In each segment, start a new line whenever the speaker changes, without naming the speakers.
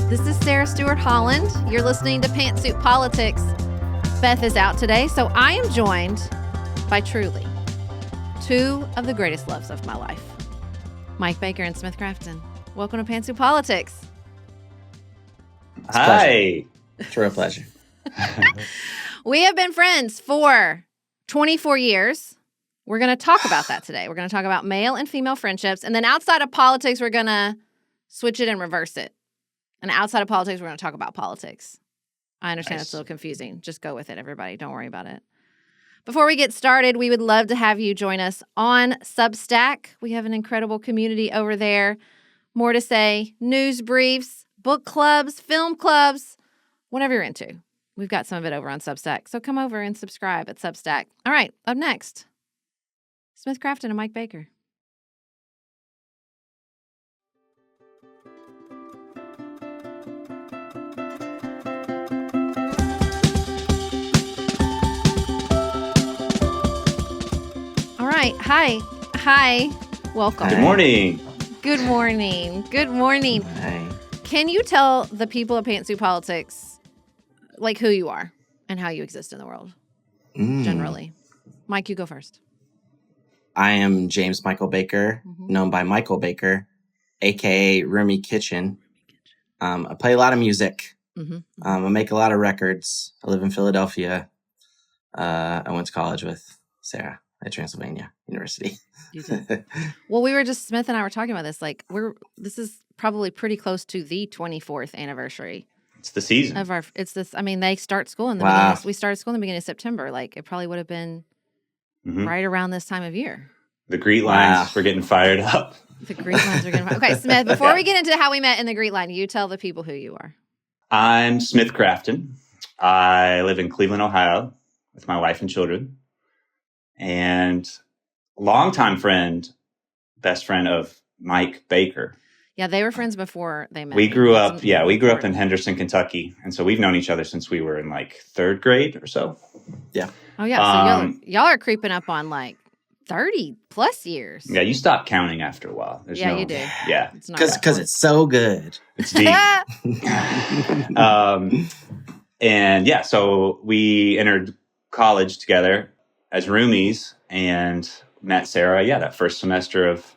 This is Sarah Stewart Holland. You're listening to Pantsuit Politics. Beth is out today, so I am joined by truly two of the greatest loves of my life, Mike Baker and Smith Crafton. Welcome to Pantsuit Politics.
Hi.
True pleasure.
We have been friends for 24 years. We're going to talk about that today. We're going to talk about male and female friendships. And then outside of politics, we're going to switch it and reverse it. And outside of politics, we're going to talk about politics. I understand It's a little confusing. Just go with it, everybody. Don't worry about it. Before we get started, we would love to have you join us on Substack. We have an incredible community over there. More to say, news briefs, book clubs, film clubs, whatever you're into. We've got some of it over on Substack. So come over and subscribe at Substack. All right, up next, Smith Crafton and Mike Baker. All right, hi, welcome.
Good morning.
Good morning. Good morning.
Hi.
Can you tell the people of Pantsuit Politics, like, who you are and how you exist in the world, generally? Mike, you go first.
I am James Michael Baker, known by Michael Baker, a.k.a. Roomy Kitchen. I play a lot of music. I make a lot of records. I live in Philadelphia. I went to college with Sarah at Transylvania University.
You did. Well, Smith and I were talking about this. Like, this is probably pretty close to the 24th anniversary.
It's the season.
They start school in the beginning. We started school in the beginning of September. Like, it probably would have been right around this time of year.
The Greet lines were getting fired up.
The Greet lines are getting fired up. Okay, Smith, before we get into how we met in the Greet line, you tell the people who you are.
I'm Smith Crafton. I live in Cleveland, Ohio with my wife and children. And longtime friend, best friend of Mike Baker.
Yeah, they were friends before they met.
We grew up in Henderson, Kentucky. And so we've known each other since we were in like third grade or so.
Yeah.
Oh, yeah. So y'all are creeping up on like 30 plus years.
Yeah, you stop counting after a while.
You do.
Yeah.
Because it's so good.
It's deep. So we entered college together as roomies and met Sarah, that first semester of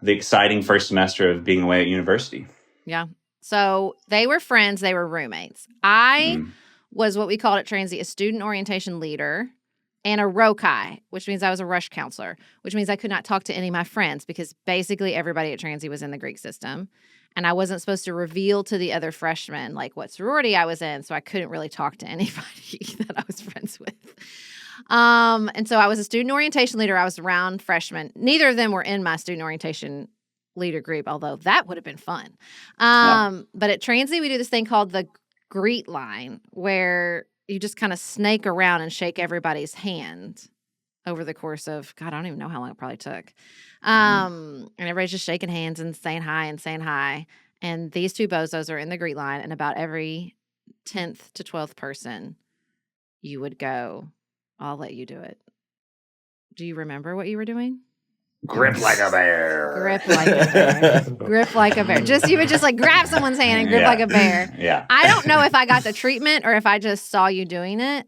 the exciting first semester of being away at university.
Yeah. So they were friends. They were roommates. I was what we called at Transy a student orientation leader and a ROCI, which means I was a rush counselor, which means I could not talk to any of my friends because basically everybody at Transy was in the Greek system. And I wasn't supposed to reveal to the other freshmen like what sorority I was in. So I couldn't really talk to anybody that I was friends with. And so I was a student orientation leader. I was around freshmen. Neither of them were in my student orientation leader group, although that would have been fun. But at Transy, we do this thing called the Greet line, where you just kind of snake around and shake everybody's hand over the course of, God, I don't even know how long it probably took. And everybody's just shaking hands and saying hi. And these two bozos are in the Greet line, and about every 10th to 12th person, you would go, I'll let you do it. Do you remember what you were doing?
Grip like a bear.
Grip like a bear. Grip like a bear. You would just like grab someone's hand and grip like a bear.
Yeah.
I don't know if I got the treatment or if I just saw you doing it.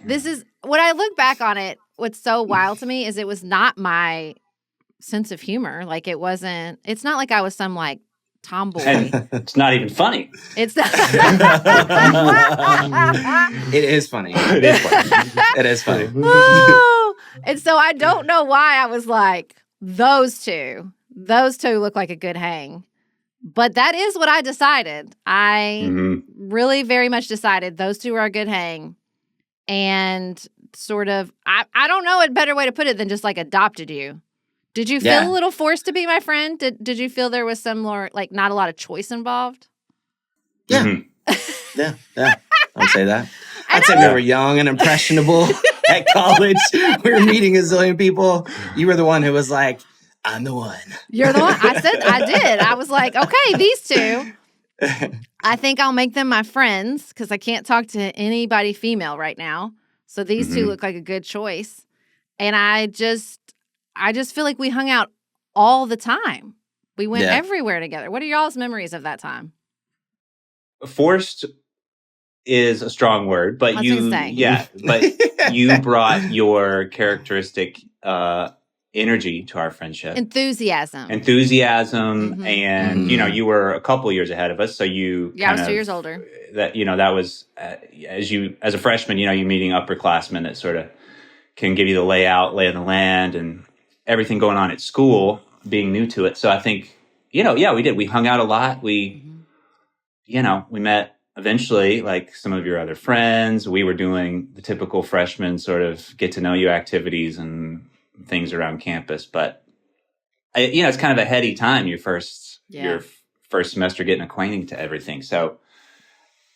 This is, when I look back on it, what's so wild to me is it was not my sense of humor. Like, it's not like I was some like tomboy.
And it's not even funny.
It's not.
It is funny. It is funny.
Oh, and so I don't know why I was like, those two look like a good hang. But that is what I decided. I really very much decided those two are a good hang. And sort of, I don't know a better way to put it than just like adopted you. Did you feel a little forced to be my friend? Did you feel there was some more, like, not a lot of choice involved?
Yeah. Yeah. I'd say that. I'd say we were young and impressionable at college. We were meeting a zillion people. You were the one who was like, I'm the one.
You're the one. I said I did. I was like, okay, these two, I think I'll make them my friends because I can't talk to anybody female right now. So these two look like a good choice. And I just feel like we hung out all the time. We went everywhere together. What are y'all's memories of that time?
forced is a strong word, but
but
you brought your characteristic energy to our friendship.
Enthusiasm,
and you were a couple years ahead of us, so you
I was 2 years older.
That that was as a freshman, you meeting upperclassmen that sort of can give you the lay of the land, and everything going on at school, being new to it. So I think we did. We hung out a lot. We we met eventually, like some of your other friends. We were doing the typical freshman sort of get to know you activities and things around campus, but it's kind of a heady time, your first semester getting acquainted to everything. So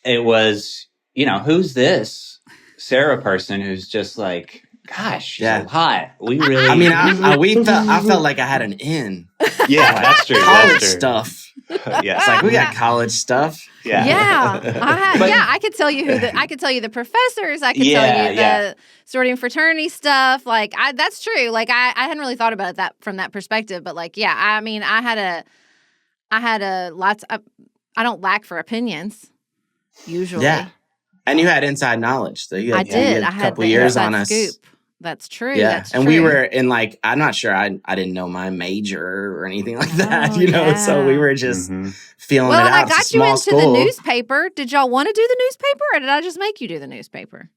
it was, who's this Sarah person who's just like, gosh, she's so hot. We really,
I mean, I felt like I had an in.
Yeah, that's true.
College stuff.
Yeah,
it's like we got college stuff.
Yeah. I could tell you the professors. I could tell you the sorting fraternity stuff. Like, that's true. Like, I hadn't really thought about that from that perspective. But like, I mean, I had lots. I don't lack for opinions usually.
Yeah, and you had inside knowledge. So you had,
I did. I had a couple years on us. Scoop. That's true.
Yeah,
that's
and
true.
we were in like, I'm not sure. I didn't know my major or anything like that. So we were just feeling it out.
Well, I got you into
school.
the newspaper. Did y'all want to do the newspaper, or did I just make you do the newspaper?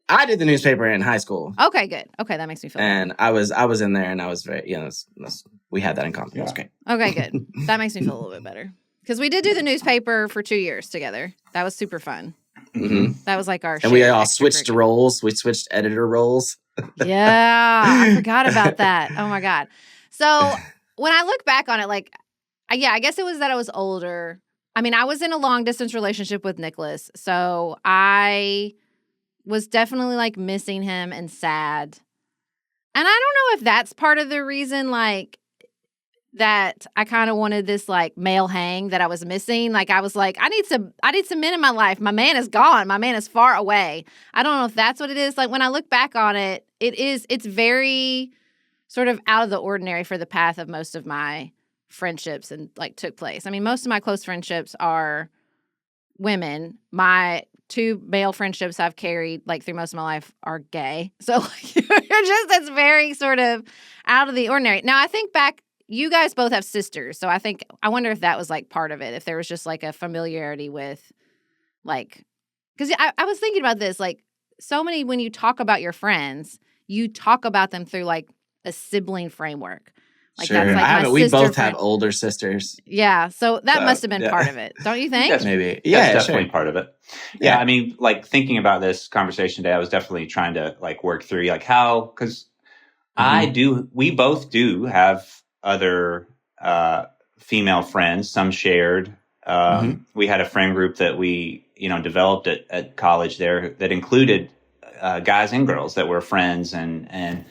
I did the newspaper in high school.
Okay, good. Okay, that makes me feel
and better. I was in there, and I was very, we had that in common. It was great.
Okay, good. That makes me feel a little bit better. Because we did do the newspaper for 2 years together. That was super fun.
Mm-hmm.
That was like our
and we all switched roles. We switched editor roles.
Yeah, I forgot about that. Oh my God. So when I look back on it, like, I guess it was that I was older. I mean, I was in a long distance relationship with Nicholas. So I was definitely like missing him and sad. And I don't know if that's part of the reason, like, that I kind of wanted this like male hang that I was missing. Like, I was like, I need some men in my life. My man is gone. My man is far away. I don't know if that's what it is. Like, when I look back on it, it's very sort of out of the ordinary for the path of most of my friendships and like took place. I mean, most of my close friendships are women. My 2 male friendships I've carried like through most of my life are gay. So like, it's very sort of out of the ordinary. Now I think back, you guys both have sisters, so I wonder if that was like part of it, if there was just like a familiarity with like, because I was thinking about this, like, so many, when you talk about your friends, you talk about them through like a sibling framework. Like,
sure.
That's like my
we both
friend.
have older sisters.
Yeah, so that must have been part of it, don't you think?
Yes,
maybe.
That's definitely part of it. Yeah, I mean, like, thinking about this conversation today, I was definitely trying to like work through like how, because we both do have other female friends, some shared. We had a friend group that we, developed at college there that included guys and girls that were friends. And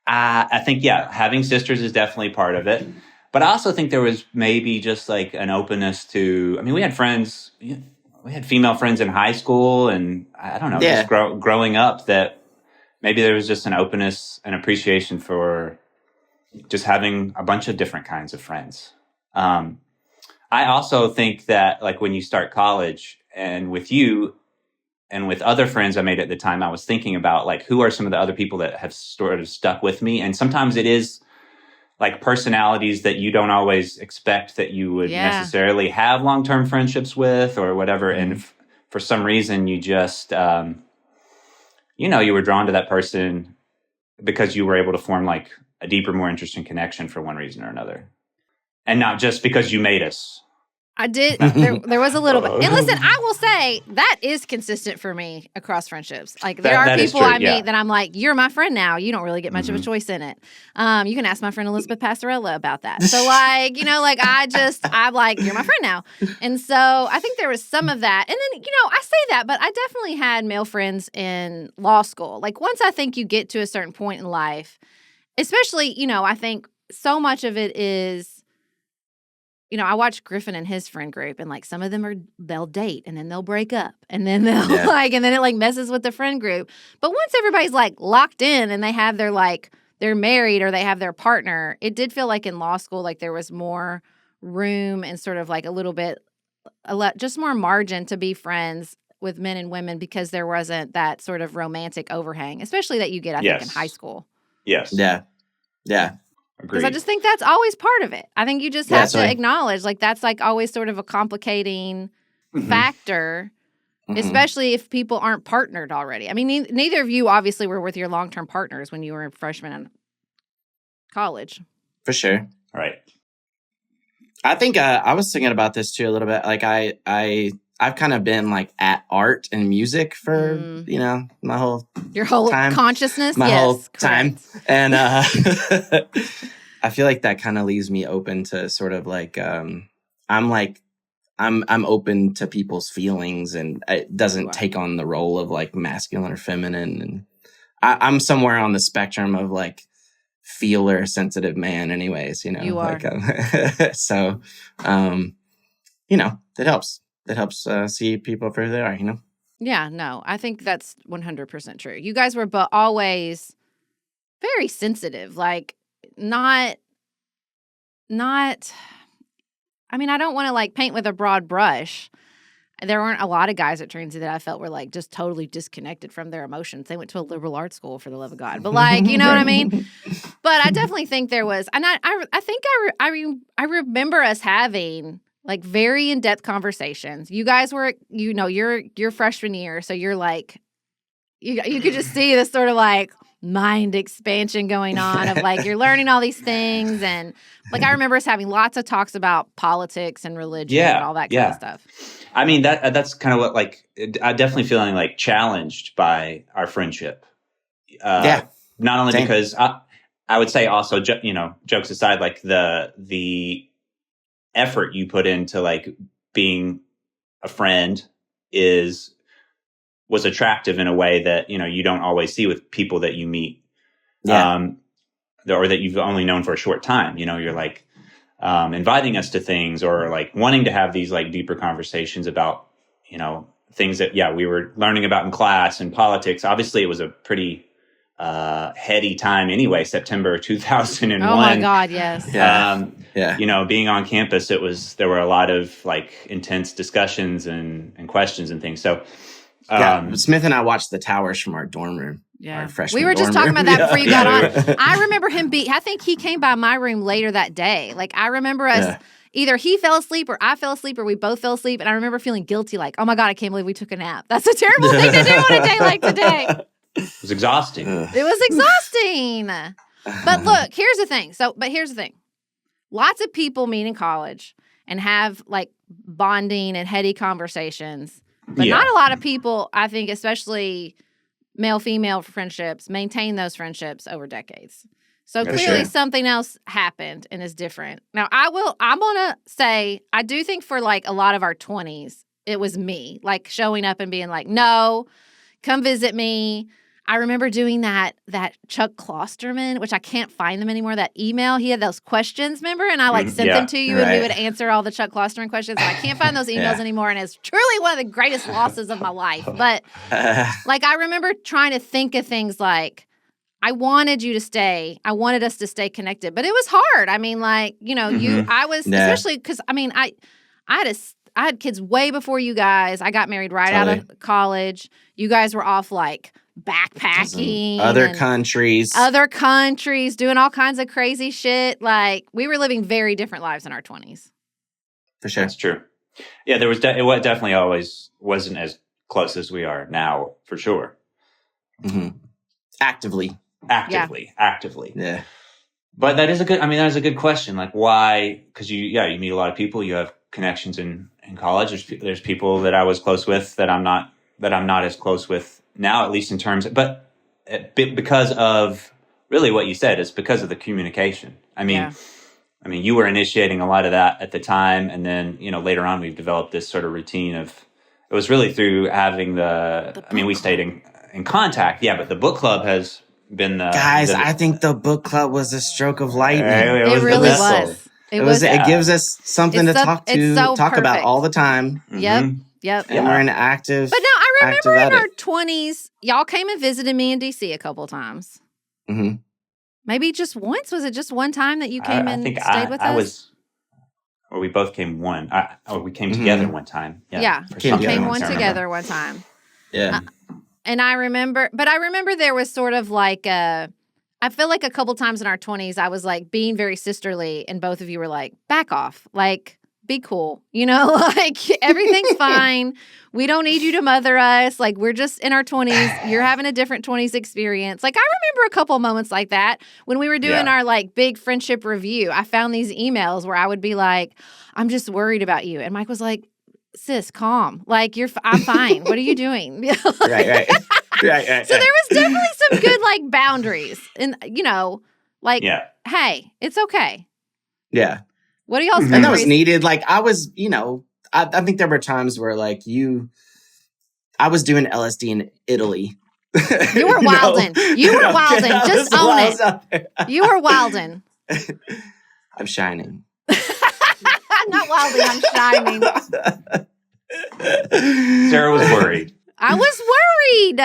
I think, having sisters is definitely part of it. But I also think there was maybe just like an openness to, I mean, we had female friends in high school, and I don't know, just growing up, that maybe there was just an openness and appreciation for just having a bunch of different kinds of friends. I also think that like when you start college, and with you and with other friends I made at the time, I was thinking about like, who are some of the other people that have sort of stuck with me? And sometimes it is like personalities that you don't always expect that you would necessarily have long-term friendships with or whatever. And for some reason you just, you were drawn to that person because you were able to form like a deeper, more interesting connection for one reason or another. And not just because you made us.
I did. There was a little bit. And listen, I will say that is consistent for me across friendships. Like, there are people I meet that I'm like, you're my friend now. You don't really get much of a choice in it. You can ask my friend Elizabeth Passarella about that. So like, I'm like, you're my friend now. And so I think there was some of that. And then, I say that, but I definitely had male friends in law school. Like, once I think you get to a certain point in life, especially, I think so much of it is, I watch Griffin and his friend group, and like some of them they'll date and then they'll break up and then they'll and then it like messes with the friend group. But once everybody's like locked in and they have their like, they're married or they have their partner, it did feel like in law school, like there was more room and sort of like a little bit just more margin to be friends with men and women because there wasn't that sort of romantic overhang, especially that you get, I think, in high school.
Yes.
Yeah.
Because I just think that's always part of it. I think you just have to acknowledge, like, that's like always sort of a complicating factor, especially if people aren't partnered already. I mean, neither of you obviously were with your long-term partners when you were freshmen in college.
For sure.
Right.
I think I was thinking about this too a little bit. Like I've kind of been like at art and music for, my whole time.
Consciousness.
My whole
correct.
time. And I feel like that kind of leaves me open to sort of like, I'm open to people's feelings, and it doesn't take on the role of like masculine or feminine. And I'm somewhere on the spectrum of like feeler sensitive man anyways,
You are.
Like, so, it helps. It helps see people for who they are,
Yeah, no, I think that's 100% true. You guys were always very sensitive, like not, I mean, I don't want to like paint with a broad brush. There weren't a lot of guys at Transy that I felt were like just totally disconnected from their emotions. They went to a liberal arts school, for the love of God. But like, you know what I mean? But I definitely think there was, and I think I remember us having like very in-depth conversations. You guys were, your freshman year, so you're like, you could just see this sort of like mind expansion going on of like you're learning all these things, and like I remember us having lots of talks about politics and religion and all that kind of stuff.
I mean, that's kind of what, like, I'm definitely feeling like challenged by our friendship. Not only because I would say also, jokes aside, like the effort you put into like being a friend was attractive in a way that, you don't always see with people that you meet, or that you've only known for a short time. You're like, inviting us to things, or like wanting to have these like deeper conversations about, things that, we were learning about in class and politics. Obviously it was a pretty, heady time anyway, September 2001.
Oh my God. Yes.
Being on campus, there were a lot of like intense discussions and questions and things. So,
Smith and I watched The Towers from our dorm room.
Yeah, we were just talking about that before you got on. I remember him I think he came by my room later that day. Like I remember us, either he fell asleep or I fell asleep or we both fell asleep. And I remember feeling guilty, like, oh my God, I can't believe we took a nap. That's a terrible thing to do on a day like today.
It was exhausting.
It was exhausting. But look, here's the thing. Lots of people meet in college and have like bonding and heady conversations. But not a lot of people, I think, especially male-female friendships, maintain those friendships over decades. So clearly something else happened and is different. Now, I'm going to say, I do think for like a lot of our 20s, it was me, like showing up and being like, no, come visit me. I remember doing that Chuck Klosterman, which I can't find them anymore, that email. He had those questions, remember? And I like sent them to you and we would answer all the Chuck Klosterman questions. And I can't find those emails anymore. And it's truly one of the greatest losses of my life. But like I remember trying to think of things like, I wanted you to stay. I wanted us to stay connected. But it was hard. I mean, like, especially because, I mean, I had kids way before you guys. I got married right out of college. You guys were off like backpacking.
Other countries,
doing all kinds of crazy shit. Like we were living very different lives in our 20s.
For sure.
That's true. Yeah, there was it definitely always wasn't as close as we are now, for sure.
Mm-hmm. Actively.
Yeah. But that is a good question. Like why? Because you meet a lot of people. You have connections in college. There's people that I was close with that I'm not as close with now, at least in terms. But because of really what you said, it's because of the communication. I mean, you were initiating a lot of that at the time, and then later on we've developed this sort of routine of. It was really through having we stayed in contact. Yeah, but the book club has been
I think the book club was a stroke of lightning.
It really was.
It gives us something to talk about all the time.
Mm-hmm. Yep.
And we're in active.
But no, I remember in our 20s, y'all came and visited me in DC a couple times.
Mm-hmm.
Maybe just once. Was it just one time that you came and stayed with us?
or we both came one. We came together one time.
Yeah.
We
came one together one time.
Yeah.
And I remember there was sort of like I feel like a couple times in our 20s, I was like being very sisterly, and both of you were like, back off. Like, be cool. You know, like everything's fine. We don't need you to mother us. Like, we're just in our 20s. You're having a different 20s experience. Like, I remember a couple moments like that when we were doing our like big friendship review. I found these emails where I would be like, I'm just worried about you. And Mike was like, sis, calm. Like, I'm fine. What are you doing?
Right.
So there was definitely some good like boundaries, and like, hey, it's okay.
Yeah.
What are y'all's
And that was needed. Like, I was, I think there were times where like I was doing LSD in Italy.
You were wilding. You were wilding. Just own it. You were wilding.
I'm shining.
I'm not wilding. I'm shining.
Sarah was worried.
I was worried.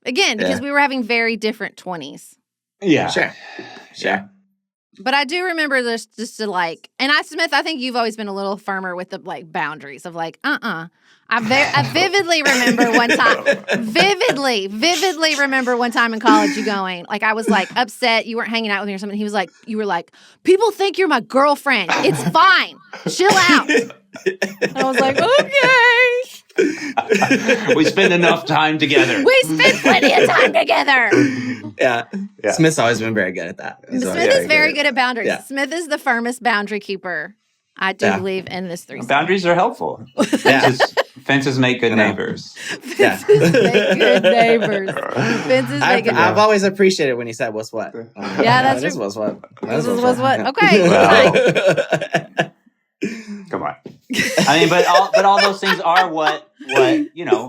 Again, because we were having very different 20s.
Yeah.
Sure.
But I do remember this just to like, and Smith, I think you've always been a little firmer with the like boundaries of like, I vividly remember one time, vividly remember one time in college you going, like, I was like upset you weren't hanging out with me or something. He was like, you were like, people think you're my girlfriend. It's fine. Chill out. And I was like, okay.
We spend enough time together.
We spend plenty of time together.
Yeah. Smith's always been very good at that.
Smith is very good at boundaries.
Yeah.
Smith is the firmest boundary keeper. I do believe in this threesome.
Boundaries are helpful. Fences make good neighbors.
Fences make good neighbors.
I've always appreciated when he said, what's what?
That's
this was what.
This was what. Okay.
Well, come on. I mean, but all those things are what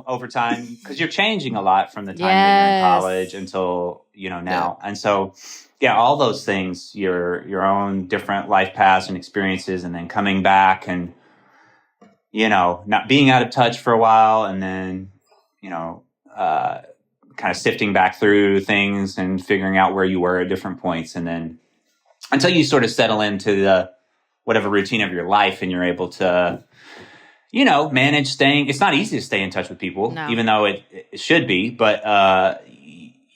over time, because you're changing a lot from the time that you're in college until now, and so all those things, your own different life paths and experiences, and then coming back and not being out of touch for a while, and then kind of sifting back through things and figuring out where you were at different points, and then until you sort of settle into the whatever routine of your life, and you're able to, manage staying. It's not easy to stay in touch with people, even though it should be, but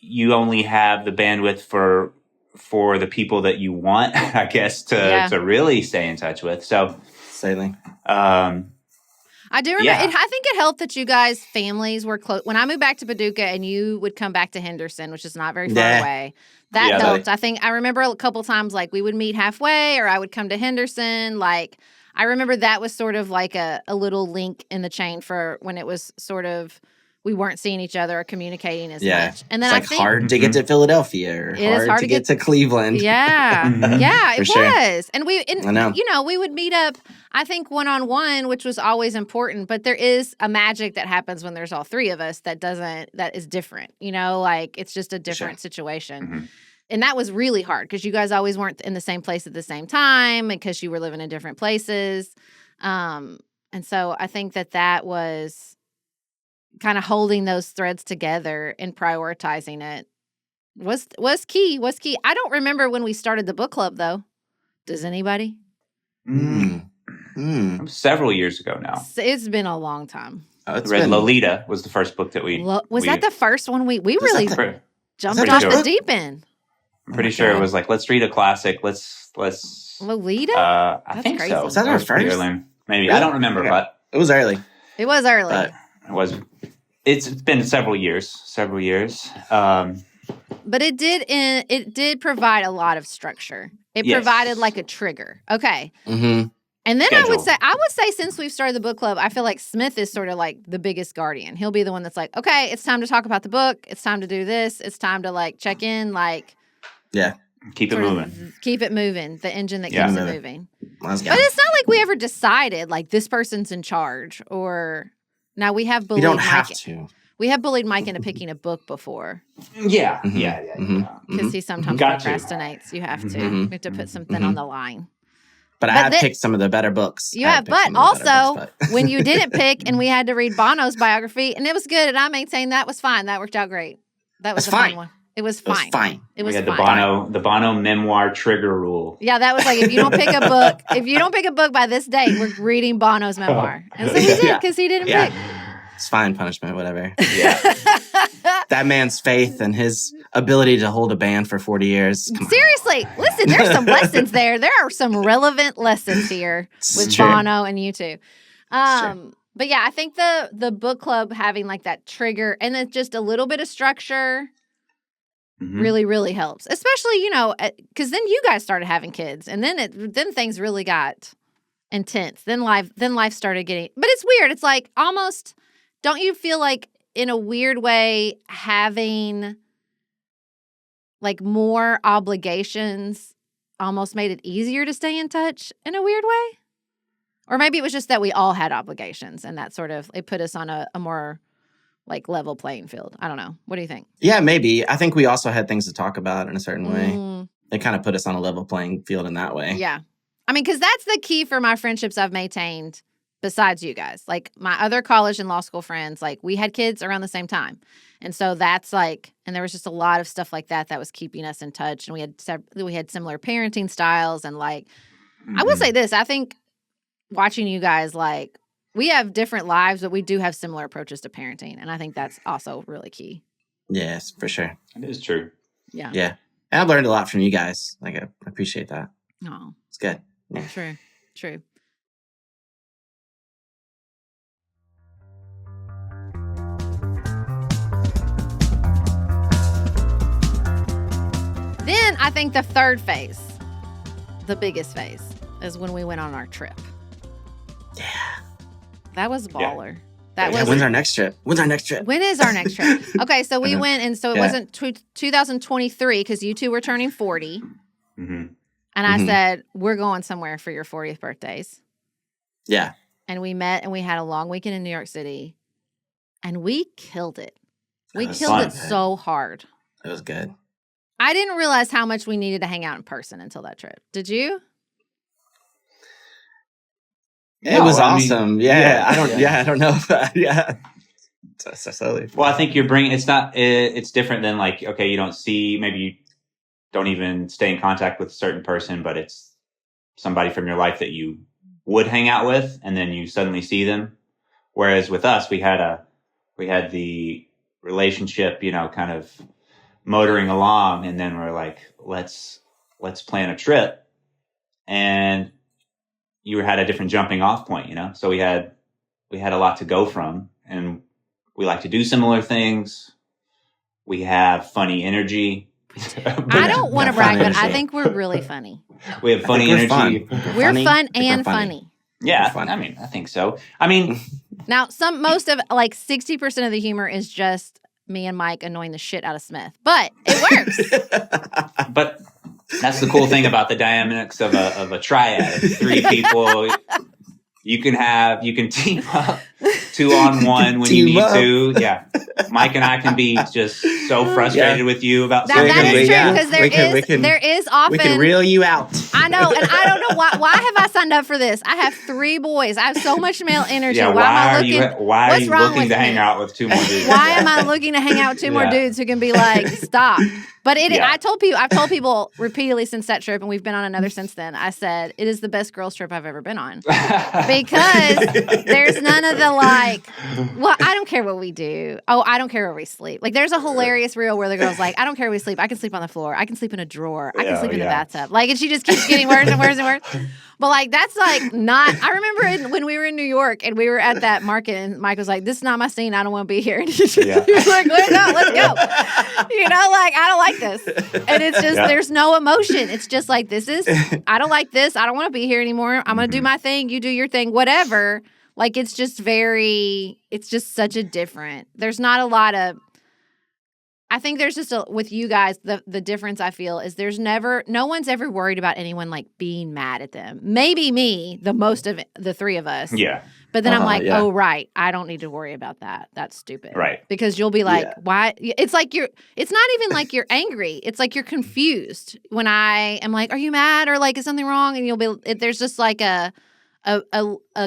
you only have the bandwidth for the people that you want, I guess, to really stay in touch with. So,
sailing.
I do remember. I think it helped that you guys' families were close. When I moved back to Paducah, and you would come back to Henderson, which is not very far away. That helped. I remember a couple times, like, we would meet halfway, or I would come to Henderson. Like, I remember that was sort of like a little link in the chain for when it was sort of we weren't seeing each other or communicating as much. And then
it's hard to get to Philadelphia, or hard to get to Cleveland.
Yeah, it was.
Sure.
And we would meet up, I think, one-on-one, which was always important. But there is a magic that happens when there's all three of us that is different. Like, it's just a different situation.
Mm-hmm.
And that was really hard because you guys always weren't in the same place at the same time, and because you were living in different places. And so I think that was kind of holding those threads together and prioritizing it was key. I don't remember when we started the book club, though. Does anybody?
Several years ago now.
It's been a long time.
Lolita was the first book that we...
Was that the first one we really jumped off the deep end?
I'm pretty sure it was like, let's read a classic. Let's
Lolita?
I think
crazy.
so.
Was that our first?
Maybe. Really? I don't remember, but...
It was early.
But it's been several years.
But it did provide a lot of structure. It provided like a trigger. Okay.
Mm-hmm.
And then I would say since we've started the book club, I feel like Smith is sort of like the biggest guardian. He'll be the one that's like, okay, it's time to talk about the book. It's time to do this. It's time to like check in, like.
Yeah.
Keep it moving.
Keep it moving. The engine that keeps it moving.
But it's
not like we ever decided like this person's in charge, or now we have bullied
We don't
Mike.
have to.
We have bullied Mike into picking a book before.
Yeah.
Mm-hmm.
Yeah.
Because he sometimes procrastinates. You have to.
Mm-hmm.
You have to put something on the line.
But I have picked some of the better books.
But also, when you didn't pick and we had to read Bono's biography, and it was good, and I maintained that was fine. That worked out great. That was a fun one. It was fine. It was
we had
fine.
the Bono memoir trigger rule.
Yeah, that was like, if you don't pick a book by this date, we're reading Bono's memoir. And so we did, because he didn't pick.
It's fine, punishment, whatever.
Yeah.
That man's faith and his ability to hold a band for 40 years.
Seriously, listen, there's some lessons there. There are some relevant lessons here with Bono and U2. But yeah, I think the book club having like that trigger and then just a little bit of structure really, really helps. Especially, because then you guys started having kids, and then things really got intense. Then life started getting. But it's weird. It's like almost. Don't you feel like in a weird way having like more obligations almost made it easier to stay in touch in a weird way? Or maybe it was just that we all had obligations and that sort of, it put us on a more like level playing field. I don't know. What do you think?
Yeah, maybe. I think we also had things to talk about in a certain way. It kind of put us on a level playing field in that way.
Yeah. I mean, because that's the key for my friendships I've maintained besides you guys. Like my other college and law school friends, like we had kids around the same time. And so that's like, and there was just a lot of stuff like that was keeping us in touch. And we had similar parenting styles. And like, I will say this, I think watching you guys, like we have different lives, but we do have similar approaches to parenting. And I think that's also really key.
Yes, for sure.
It is true.
Yeah.
Yeah. And I've learned a lot from you guys. Like I appreciate that.
Oh,
it's good.
Yeah. True. Then I think the third phase, the biggest phase, is when we went on our trip.
Yeah.
That was baller.
Yeah. When's our next trip? When
is our next trip? Okay, so we went, and so it wasn't 2023 because you two were turning 40. And I said, we're going somewhere for your 40th birthdays.
Yeah.
And we met and we had a long weekend in New York City. And we killed it. We killed it so hard.
It was good.
I didn't realize how much we needed to hang out in person until that trip. Did you?
It was awesome. I don't know. So slowly.
Well, I think it's different than like, okay, you don't see, maybe you don't even stay in contact with a certain person, but it's somebody from your life that you would hang out with, and then you suddenly see them. Whereas with us, we had the relationship, kind of motoring along, and then we're like, let's plan a trip. And you had a different jumping off point, so we had a lot to go from, and we like to do similar things. We have funny energy.
I don't want to brag, but I think we're really funny.
We have funny energy.
We're fun and funny.
Yeah, I mean, I think so. I mean,
now most of like 60% of the humor is just me and Mike annoying the shit out of Smith, but it works.
But that's the cool thing about the dynamics of a triad. 3 people. You can team up 2-on-1 when you need to. Yeah. Mike and I can be just so frustrated with you about certain
that
things.
is true, because there is often...
We can reel you out.
I know, and I don't know why have I signed up for this? I have 3 boys. I have so much male energy.
Yeah, why are you looking to hang out with 2 more dudes?
Why am I looking to hang out with 2 more dudes who can be like, stop? But I've told people repeatedly since that trip, and we've been on another since then, I said, it is the best girls trip I've ever been on. Because there's none of the like, well, I don't care what we do. Oh, I don't care where we sleep. Like, there's a hilarious reel where the girl's like, I don't care where we sleep. I can sleep on the floor. I can sleep in a drawer. I can sleep in the bathtub. Like, and she just keeps getting worse and worse and worse. But like, that's like not, I remember when we were in New York and we were at that market and Mike was like, this is not my scene. I don't want to be here. And he was like, let's go. Like, I don't like this. And it's just, there's no emotion. It's just like, I don't like this. I don't want to be here anymore. I'm going to do my thing. You do your thing, whatever. Like, it's just such a different, there's not a lot of, I think there's just with you guys, the difference I feel is no one's ever worried about anyone like being mad at them. Maybe me, the most of the 3 of us.
Yeah.
But then I'm like, oh, right. I don't need to worry about that. That's stupid.
Right.
Because you'll be like, why? It's like it's not even like you're angry. It's like you're confused when I am like, are you mad? Or like, is something wrong? And there's just like a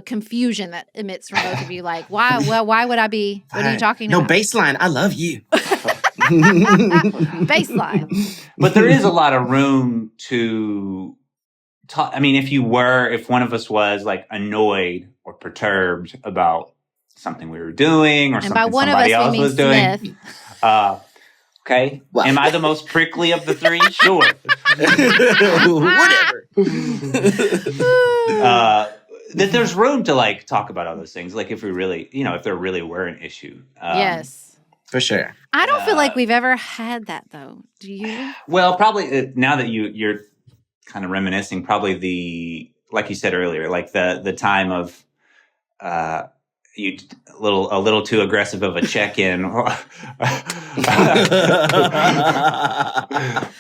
confusion that emits from both of you. Like, why? Well, why would I be? What are you talking about?
No, baseline. I love you.
Baseline.
But there is a lot of room to talk. I mean, if one of us was like annoyed or perturbed about something we were doing or
And by
something
one of
somebody
us, we
else
mean
was doing.
Smith.
Okay.
Well.
Am I the most prickly of the three? Sure.
Whatever.
That there's room to like talk about all those things. Like if we really, if there really were an issue.
Yes.
For sure.
I don't feel like we've ever had that though. Do you?
Well, probably now that you're kind of reminiscing, probably like you said earlier, like the time of you a little too aggressive of a check-in.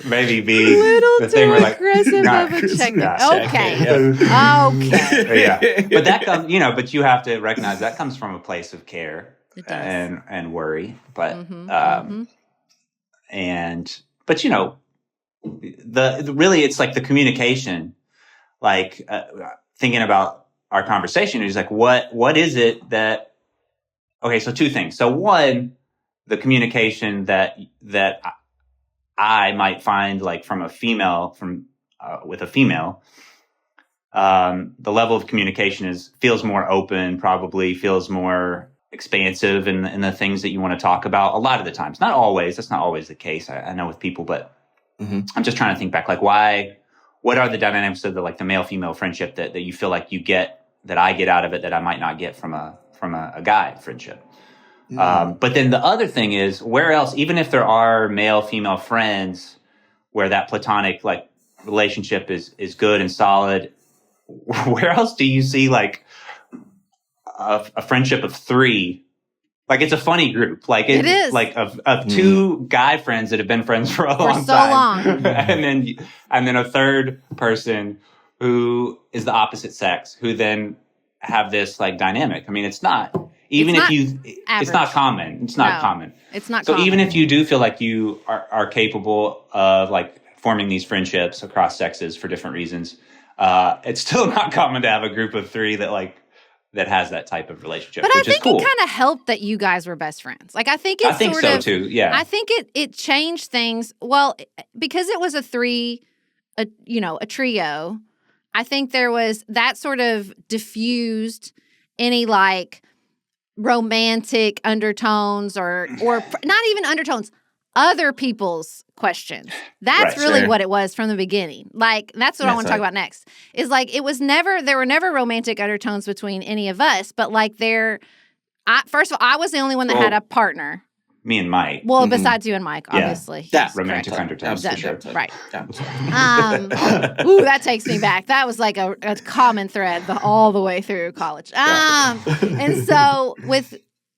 Maybe be
little
the
too
thing where like
aggressive of a check-in. Okay. Okay.
Yeah. But that comes, but you have to recognize that comes from a place of care and worry. But really it's like the communication, like thinking about our conversation is like, what is it that, okay, so two things. So one, the communication that I might find like from a female, with a female, the level of communication feels more open, probably feels more expansive in the things that you want to talk about a lot of the times. Not always. That's not always the case. I know with people, but I'm just trying to think back, like what are the dynamics of the male-female friendship that you feel like you get, that I get out of it that I might not get from a guy friendship. But then the other thing is, where else, even if there are male-female friends where that platonic like relationship is good and solid, where else do you see like a friendship of three? Like it's a funny group. Like it is like of two guy friends that have been friends for a long time. and then a third person who is the opposite sex, who then have this like dynamic. I mean, it's not common. It's not common. It's not common. So even if you do feel like you are capable of like forming these friendships across sexes for different reasons, it's still not common to have a group of three that has that type of relationship,
but
which is cool.
I think it kind of helped that you guys were best friends. Like I think
so too. Yeah.
I think it changed things. Well, because it was a trio. I think there was that sort of diffused any like romantic undertones or not even undertones, other people's questions. That's really what it was from the beginning. Like that's what I want to talk about next. Is like there were never romantic undertones between any of us, but like first of all, I was the only one that had a partner.
Me and Mike.
Well, besides you and Mike, obviously.
Yeah, romantic undertones for sure.
Right. That takes me back. That was like a common thread all the way through college. And so with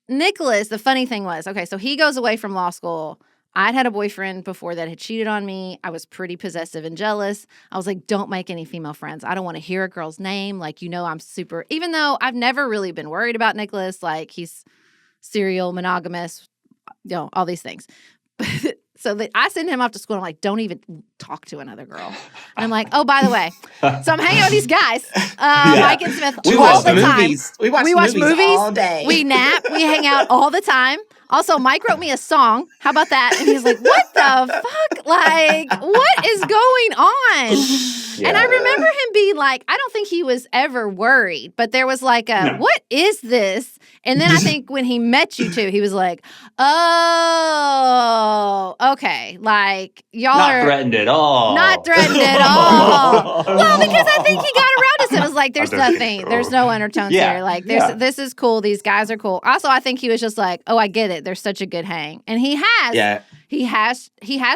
Nicholas, the funny thing was, okay, so he goes away from law school. I'd had a boyfriend before that had cheated on me. I was pretty possessive and jealous. I was like, don't make any female friends. I don't want to hear a girl's name. Like, I'm super, even though I've never really been worried about Nicholas, like he's serial monogamous, all these things. So I send him off to school. And I'm like, don't even talk to another girl. And I'm like, oh, by the way, so I'm hanging out with these guys, Mike and Smith, all the time.
We watch movies all day.
We nap. We hang out all the time. Also, Mike wrote me a song. How about that? And he's like, what the fuck? Like, what is going on? Yeah. And I remember him being like, I don't think he was ever worried, but there was like what is this? And then I think when he met you two, he was like, oh, okay. Like, y'all
not
are
threatened at all.
Not threatened at all. Well, because I think he got around us and was like, there's nothing. There's no undertones here. Like, this is cool. These guys are cool. Also, I think he was just like, oh, I get it. There's such a good hang. And he has. Yeah. He has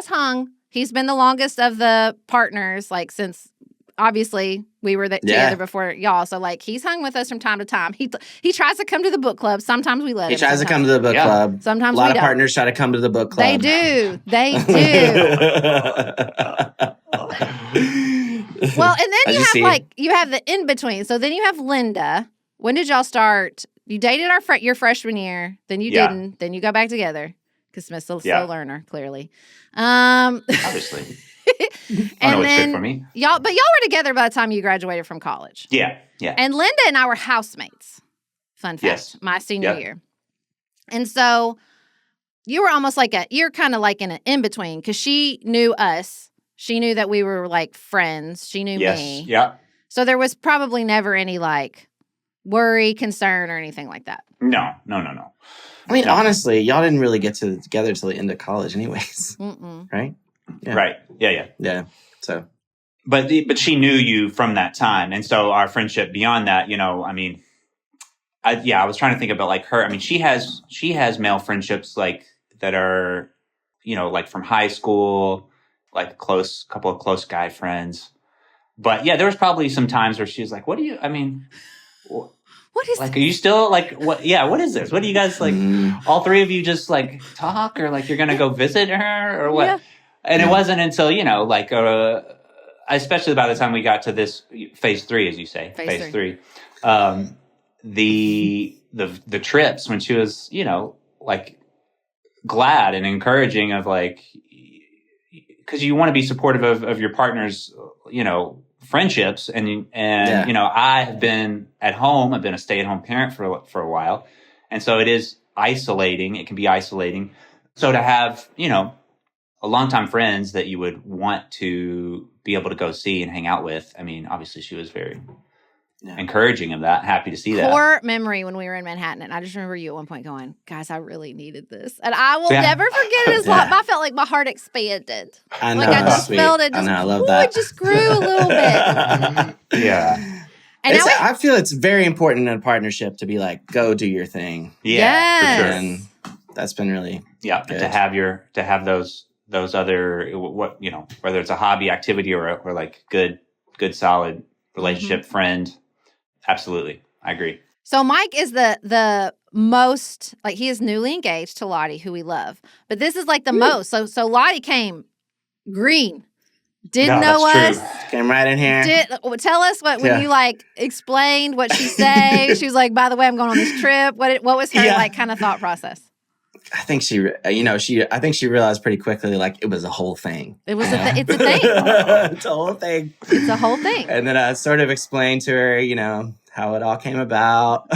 hung. He's been the longest of the partners, like, since obviously we were together before y'all. So, like, he's hung with us from time to time. He tries to come to the book club. Sometimes we let him.
He tries to come to the book club.
Sometimes
a lot of partners try to come to the book club.
They do. Well, and then you have the in-between. So then you have Linda. When did y'all start? You dated your freshman year. Then you didn't. Then you got back together. Because Smith's a slow learner, clearly.
Obviously.
And
I know it's
then
good for me.
y'all were together by the time you graduated from college.
Yeah.
And Linda and I were housemates. Fun fact. My senior year. And so you were almost like you're kind of like in an in-between because she knew us. She knew that we were like friends. She knew me.
Yeah.
So there was probably never any like worry, concern, or anything like that.
No.
I mean, honestly, y'all didn't really get together till the end of college anyways. Right? Yeah.
Right. Yeah.
Yeah. So.
But she knew you from that time. And so our friendship beyond that, I mean, I was trying to think about like her. I mean, she has male friendships like that are, like from high school, like couple of close guy friends. But yeah, there was probably some times where she was like, what is like,
this?
are you still like, what? Yeah. What is this? What do you guys like? All three of you just like talk or like you're going to go visit her or what? Yeah. And it wasn't until, like, especially by the time we got to this phase 3, as you say, phase 3, the trips when she was, like glad and encouraging of like, because you want to be supportive of your partner's, friendships. And I have been at home. I've been a stay-at-home parent for a while. And so it is isolating. It can be isolating. So to have, a longtime friends that you would want to be able to go see and hang out with. I mean, obviously she was very encouraging of that. Happy to see that.
Core memory when we were in Manhattan. And I just remember you at one point going, guys, I really needed this. And I will never forget it as long. I felt like my heart expanded.
I know.
Like I just felt it.
I love that.
It just grew a little bit.
Yeah.
And
I feel it's very important in a partnership to be like, go do your thing.
Yeah.
For sure.
And that's been really
good. To have those other, whether it's a hobby activity or like good solid relationship friend. Absolutely. I agree.
So Mike is the most, like, he is newly engaged to Lottie, who we love. But this is like the most. So Lottie came green. Didn't know us.
True.
Came right in here.
Tell us when you like explained what she said. She was like, by the way, I'm going on this trip. What was her like kind of thought process?
I think I think she realized pretty quickly, like, it was a whole thing.
It was it's a thing.
It's a whole thing.
It's a whole thing.
And then I sort of explained to her, how it all came about.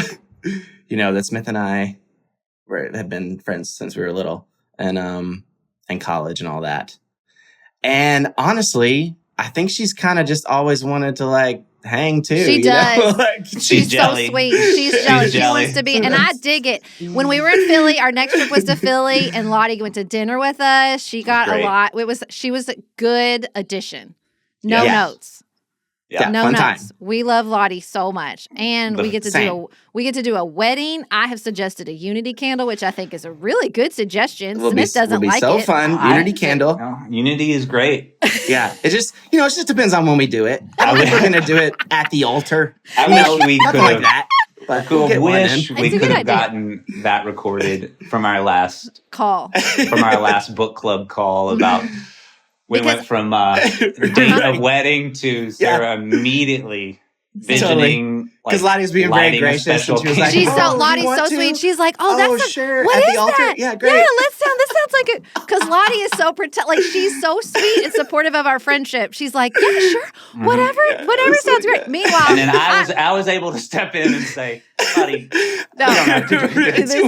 That Smith and I have been friends since we were little and in college and all that. And honestly, I think she's kind of just always wanted to like hang too.
She does.
Like,
she's so sweet. She's jealous. She wants to be, and I dig it. When we were in Philly, our next trip was to Philly, and Lottie went to dinner with us. She got a lot. She was a good addition. No notes.
Yeah,
no
fun
notes.
time.
We love Lottie so much, and we get to do a wedding. I have suggested a Unity candle, which I think is a really good suggestion. Smith doesn't like it.
Will be so fun. Unity candle.
Unity is great.
Yeah, it just depends on when we do it. I don't think we're going to do it at the altar.
I wish we could
like that. But
we could have gotten that recorded from our last book club call about. We went from date of wedding to Sarah immediately visioning.
Because Lottie's being very gracious. And she was like,
Lottie's so sweet. She's like,
sure.
What
at
is
the altar?
that?
Yeah, great.
Yeah, this sounds like it. Because Lottie is so she's so sweet and supportive of our friendship. She's like, yeah, sure, whatever sounds great. Meanwhile,
and then I was able to step in and say, Lottie,
no,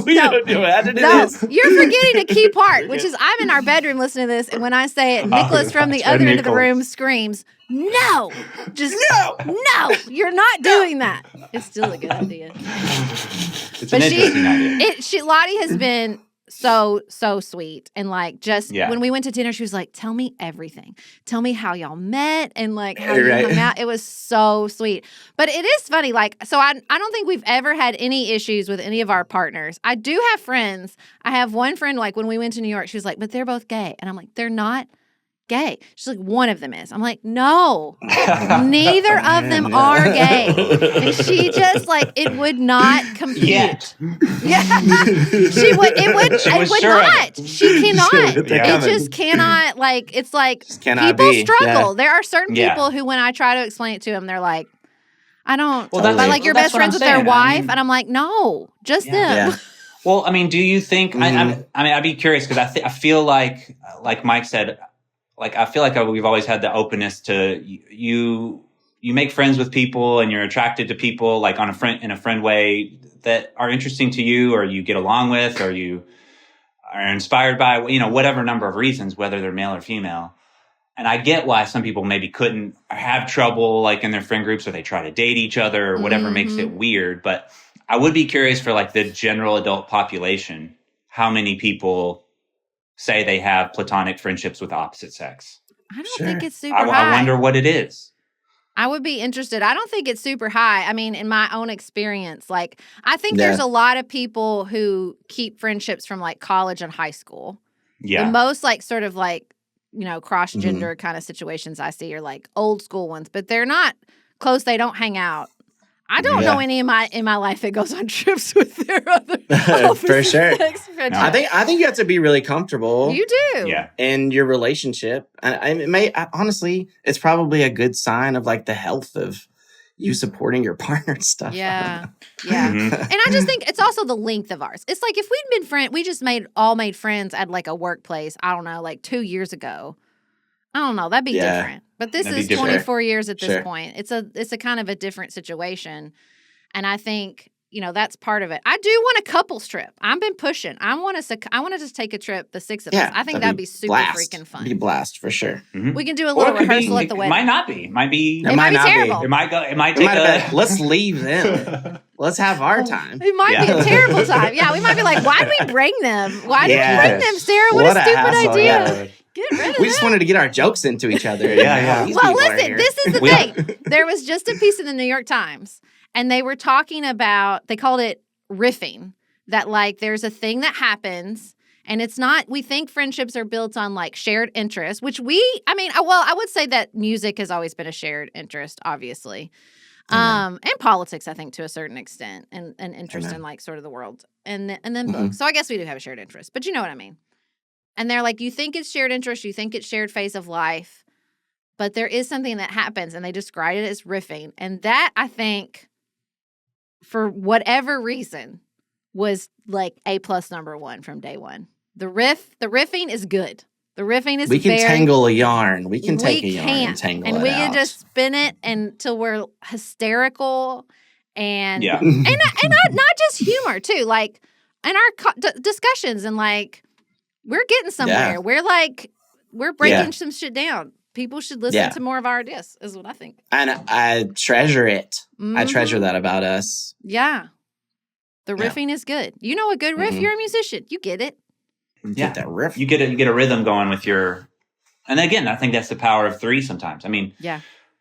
we don't have to do this.
You're forgetting a key part, which is I'm in our bedroom listening to this, and when I say it, Nicholas from the other end of the room screams, no, just no, you're not doing that. It's still a good idea.
It's an interesting idea.
Lottie has been so sweet, and like when we went to dinner, she was like, "Tell me everything. Tell me how y'all met and like how you hung out." It was so sweet. But it is funny, like, so I don't think we've ever had any issues with any of our partners. I do have friends. I have one friend, like when we went to New York, she was like, "But they're both gay," and I'm like, "They're not gay." She's like, "One of them is." I'm like, "No, neither of them are gay." And she just like, it would not compute. Yeah, she would. It would not. She cannot. It just cannot. Like, it's like people struggle. Yeah. There are certain people who, when I try to explain it to them, they're like, "I don't." But like, you're best friends with their wife, and I'm like, "No, just them."
Yeah.
Well, I mean, do you think? I mean, I'd be curious because I feel like Mike said. Like, I feel like we've always had the openness to you make friends with people and you're attracted to people like in a friend way that are interesting to you or you get along with or you are inspired by, whatever number of reasons, whether they're male or female. And I get why some people maybe couldn't or have trouble like in their friend groups, or they try to date each other or whatever makes it weird. But I would be curious for like the general adult population, how many people say they have platonic friendships with the opposite sex?
I don't think it's super high.
I wonder what it is.
I would be interested. I don't think it's super high. I mean, in my own experience, like, I think there's a lot of people who keep friendships from, like, college and high school.
Yeah.
The most, like, sort of, like, cross-gender kind of situations I see are, like, old school ones. But they're not close. They don't hang out. I don't know any in my life that goes on trips with their other
for sure.
sex friends.
I think you have to be really comfortable.
You do,
in your relationship, and honestly, it's probably a good sign of like the health of you supporting your partner and stuff.
Yeah. And I just think it's also the length of ours. It's like if we'd been friends, we just made friends at like a workplace. I don't know, like 2 years ago. I don't know. That'd be different. But this is 24 years at this point. It's a kind of a different situation. And I think, that's part of it. I do want a couples trip. I've been pushing. I want to just take a trip, the six of us. I think that'd be super freaking fun.
Be a blast for sure.
Mm-hmm. We can do a little rehearsal at the wedding.
It might not be. It might be
terrible.
It might take
let's leave them. Let's have our time.
It might be a terrible time. Yeah, we might be like, why'd we bring them? Why did we bring them, Sarah? What a stupid idea.
Yeah.
Get rid of
we just wanted to get our jokes into each other.
Well, listen, this is the thing. There was just a piece in the New York Times, and they were talking about, they called it riffing, that like there's a thing that happens, and it's not, we think friendships are built on like shared interests, which I would say that music has always been a shared interest, obviously. And politics, I think, to a certain extent, and an interest in like sort of the world, and then books. So I guess we do have a shared interest, but you know what I mean. And they're like, you think it's shared interest, you think it's shared phase of life, but there is something that happens, and they describe it as riffing. And that, I think, for whatever reason, was like A+ number one from day one. The riffing is good. The riffing is
we can tangle a yarn. We can take a yarn and tangle it out.
And we can just spin it until we're hysterical and not just humor, too. Like, in our discussions and like, we're getting somewhere. We're breaking some shit down. People should listen to more of our ideas, is what I think.
And I treasure it. I treasure that about us.
Yeah. The riffing is good. You know a good riff, you're a musician. You get it.
Get that riff.
You get a rhythm going with your, and again, I think that's the power of three sometimes. I mean,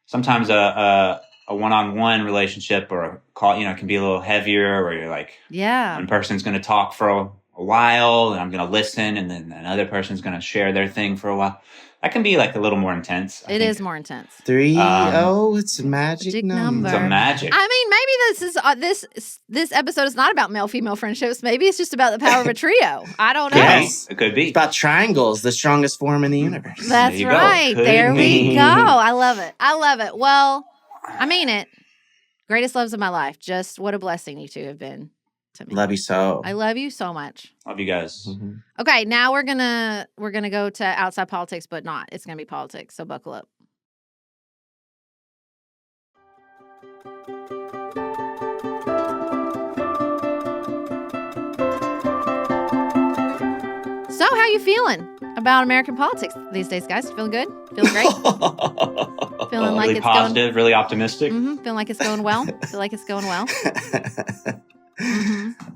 sometimes a one-on-one relationship or a call, can be a little heavier, where you're like, one person's going to talk for a while, and I'm going to listen, and then another person's going to share their thing for a while. That can be like a little more intense.
It is more intense.
3 it's a magic number.
It's a magic.
I mean, maybe this episode is not about male-female friendships. Maybe it's just about the power of a trio. I don't know.
Yes, it could be.
It's about triangles, the strongest form in the universe.
That's right. There we go. I love it. Well, I mean it. Greatest loves of my life. Just what a blessing you two have been to me.
Love you so.
I love you so much.
Love you guys.
Okay, now we're gonna go to outside politics, but not. It's gonna be politics, so buckle up. So, how you feeling about American politics these days, guys? Feeling good? Feeling great? Feeling like
really
it's
positive, really optimistic.
Feeling like it's going well? Feel like it's going well?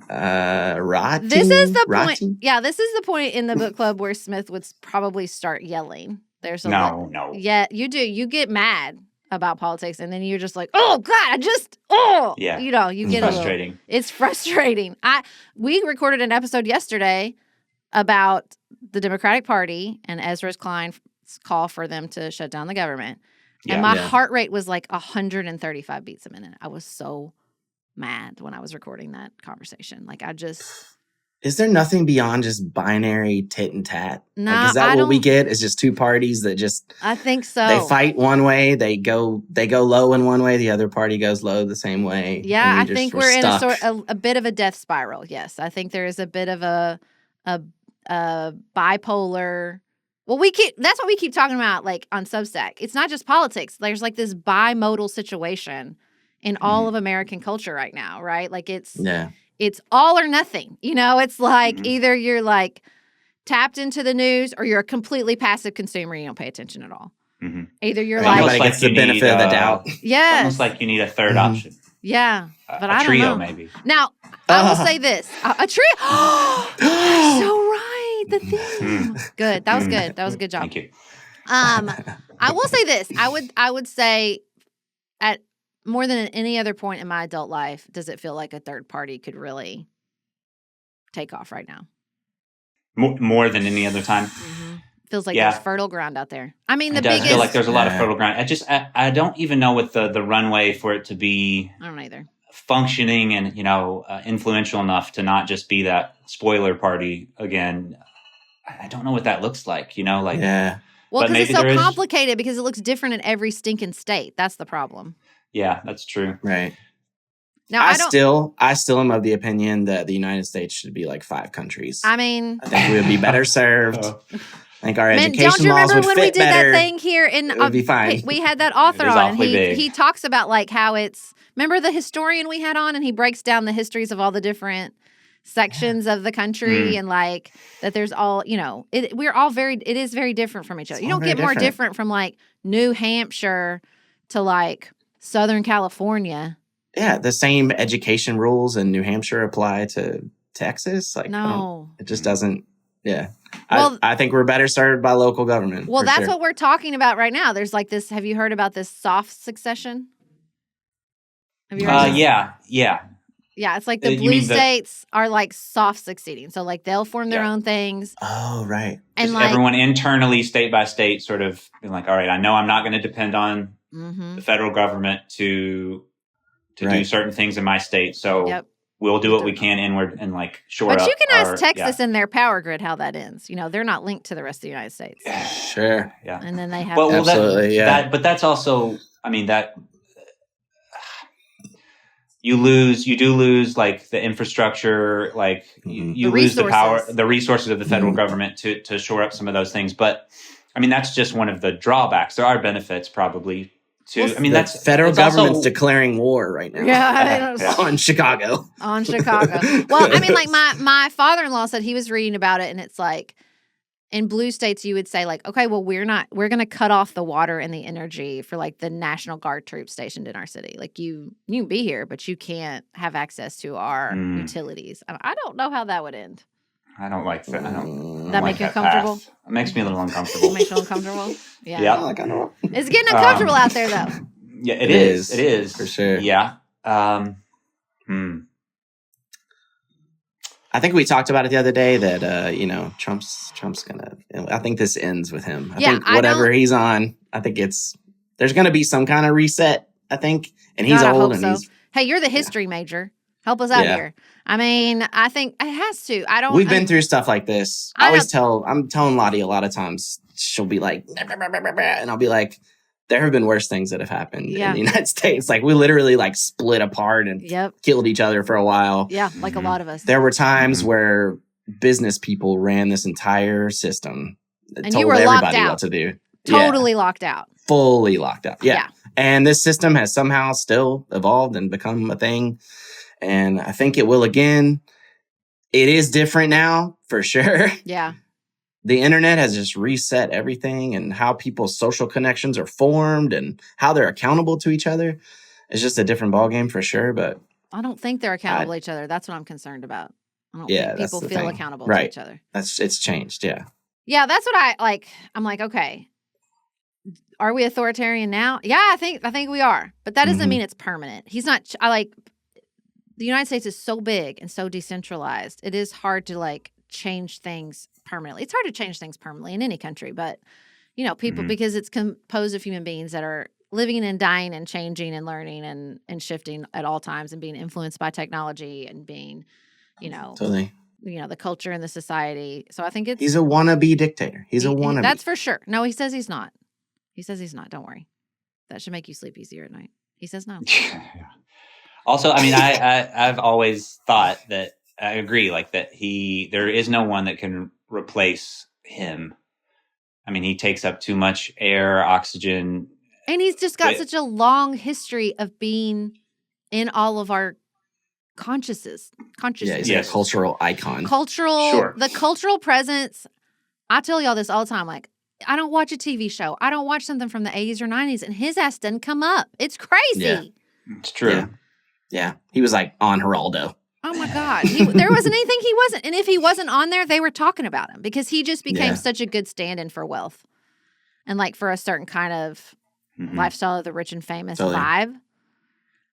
Rotting.
This is the point. Yeah, this is the point in the book club where Smith would probably start yelling. There's
no.
Yeah, you do. You get mad about politics, and then you're just like, oh God, you get
frustrating.
It's frustrating. We recorded an episode yesterday about the Democratic Party and Ezra Klein's call for them to shut down the government, and my heart rate was like 135 beats a minute. I was so mad when I was recording that conversation. Like,
is there nothing beyond just binary tit and tat?
No,
like, is that what we get? Is just two parties that just,
I think so.
They fight one way, they go low in one way, the other party goes low the same way.
Yeah, I think we're in a bit of a death spiral. Yes, I think there is a bit of a bipolar. Well, that's what we keep talking about, like on Substack. It's not just politics. There's like this bimodal situation in all of American culture right now, right? Like it's all or nothing. It's like either you're like tapped into the news or you're a completely passive consumer. You don't pay attention at all.
Mm-hmm.
Either you're
It's
like,
almost
Everybody gets the benefit of the doubt.
Yes.
It's almost like you need a third option.
Yeah. But I
trio,
don't know.
maybe.
Now, I will say this. A trio. You're so right. The theme. Good. That was good. That was a good job.
Thank you.
I will say this. I would say at more than at any other point in my adult life, does it feel like a third party could really take off right now?
More than any other time.
Mm-hmm. Feels like there's fertile ground out there. I mean,
it does feel like there's a lot of fertile ground. I don't even know what the runway for it to be.
I don't either.
Functioning and influential enough to not just be that spoiler party again. I don't know what that looks like.
Well, because it's so complicated because it looks different in every stinking state. That's the problem.
Yeah, that's true.
Right.
Now,
I still am of the opinion that the United States should be like 5 countries.
I mean,
I think we would be better served. I think our education
don't you
laws
remember
would
when we
fit
did
better.
that thing here in?
It would be fine.
We had that author on.
And
he talks about like how it's. Remember the historian we had on, and he breaks down the histories of all the different sections of the country, and like that. There's all we're all very. It is very different from each other. You don't get more different from like New Hampshire to like Southern California.
Yeah, the same education rules in New Hampshire apply to Texas. Like,
no,
it just doesn't. Yeah.
Well,
I think we're better served by local government.
Well, that's what we're talking about right now. There's like this. Have you heard about this soft succession? Have you heard?
Yeah.
Yeah, it's like the blue states are like soft succeeding. So like they'll form their own things.
Oh, right.
And
like, everyone internally, state by state, sort of being like, all right, I know I'm not going to depend on the federal government to do certain things in my state. So we'll do what we can inward and like shore up.
But you can ask Texas and their power grid how that ends. They're not linked to the rest of the United States.
Sure.
Yeah.
And then they have
absolutely,
but that's also, I mean, that you do lose like the infrastructure, like you lose the power, the resources of the federal government to shore up some of those things. But I mean, that's just one of the drawbacks. There are benefits probably. That's
federal government's declaring war right now.
Yeah,
on Chicago.
On Chicago. Well, I mean, like my father-in-law said he was reading about it, and it's like in blue states you would say like, okay, well we're going to cut off the water and the energy for like the National Guard troops stationed in our city. Like you can be here, but you can't have access to our utilities. I don't know how that would end.
I don't like that.
That make you uncomfortable?
It makes me a little uncomfortable.
It makes you uncomfortable? Yeah.
Yeah.
It's getting uncomfortable out there, though.
Yeah, it is. It is.
For sure.
Yeah.
I think we talked about it the other day that, Trump's going to, I think this ends with him. I think whatever he's on, I think there's going to be some kind of reset, I think. And he's old and he's.
Hey, you're the history major. Help us out here. I mean, I think it has to.
We've been through stuff like this. I'm telling Lottie a lot of times, she'll be like, and I'll be like, there have been worse things that have happened in the United States. Like we literally like split apart and killed each other for a while.
Yeah, like a lot of us.
There were times where business people ran this entire system
and
told
you were
everybody
locked out.
what to do.
Totally locked out.
Fully locked out. Yeah. And this system has somehow still evolved and become a thing. And I think it will again. It is different now, for sure.
Yeah.
The internet has just reset everything and how people's social connections are formed and how they're accountable to each other. It's just a different ballgame for sure. But
I don't think they're accountable to each other. That's what I'm concerned about. I don't think people feel accountable to each other.
It's changed. Yeah.
Yeah, that's what I like. I'm like, okay, are we authoritarian now? Yeah, I think we are. But that doesn't mean it's permanent. He's not. The United States is so big and so decentralized. It is hard to like change things permanently. It's hard to change things permanently in any country, but people because it's composed of human beings that are living and dying and changing and learning and shifting at all times and being influenced by technology and being,
totally.
The culture and the society. So I think he's
a wannabe dictator. He's a wannabe.
That's for sure. No, he says he's not. He says he's not. Don't worry. That should make you sleep easier at night. He says no.
Also, I mean, I've always thought that I agree, like that there is no one that can replace him. I mean, he takes up too much air, oxygen.
And he's just got such a long history of being in all of our consciousness.
Yeah, he's a cultural icon.
The cultural presence. I tell y'all this all the time. Like, I don't watch a TV show. I don't watch something from the 80s or 90s, and his ass doesn't come up. It's crazy.
Yeah.
It's true.
Yeah. He was like on Geraldo.
Oh my God. There wasn't anything he wasn't. And if he wasn't on there, they were talking about him because he just became such a good stand-in for wealth and like for a certain kind of lifestyle of the rich and famous vibe.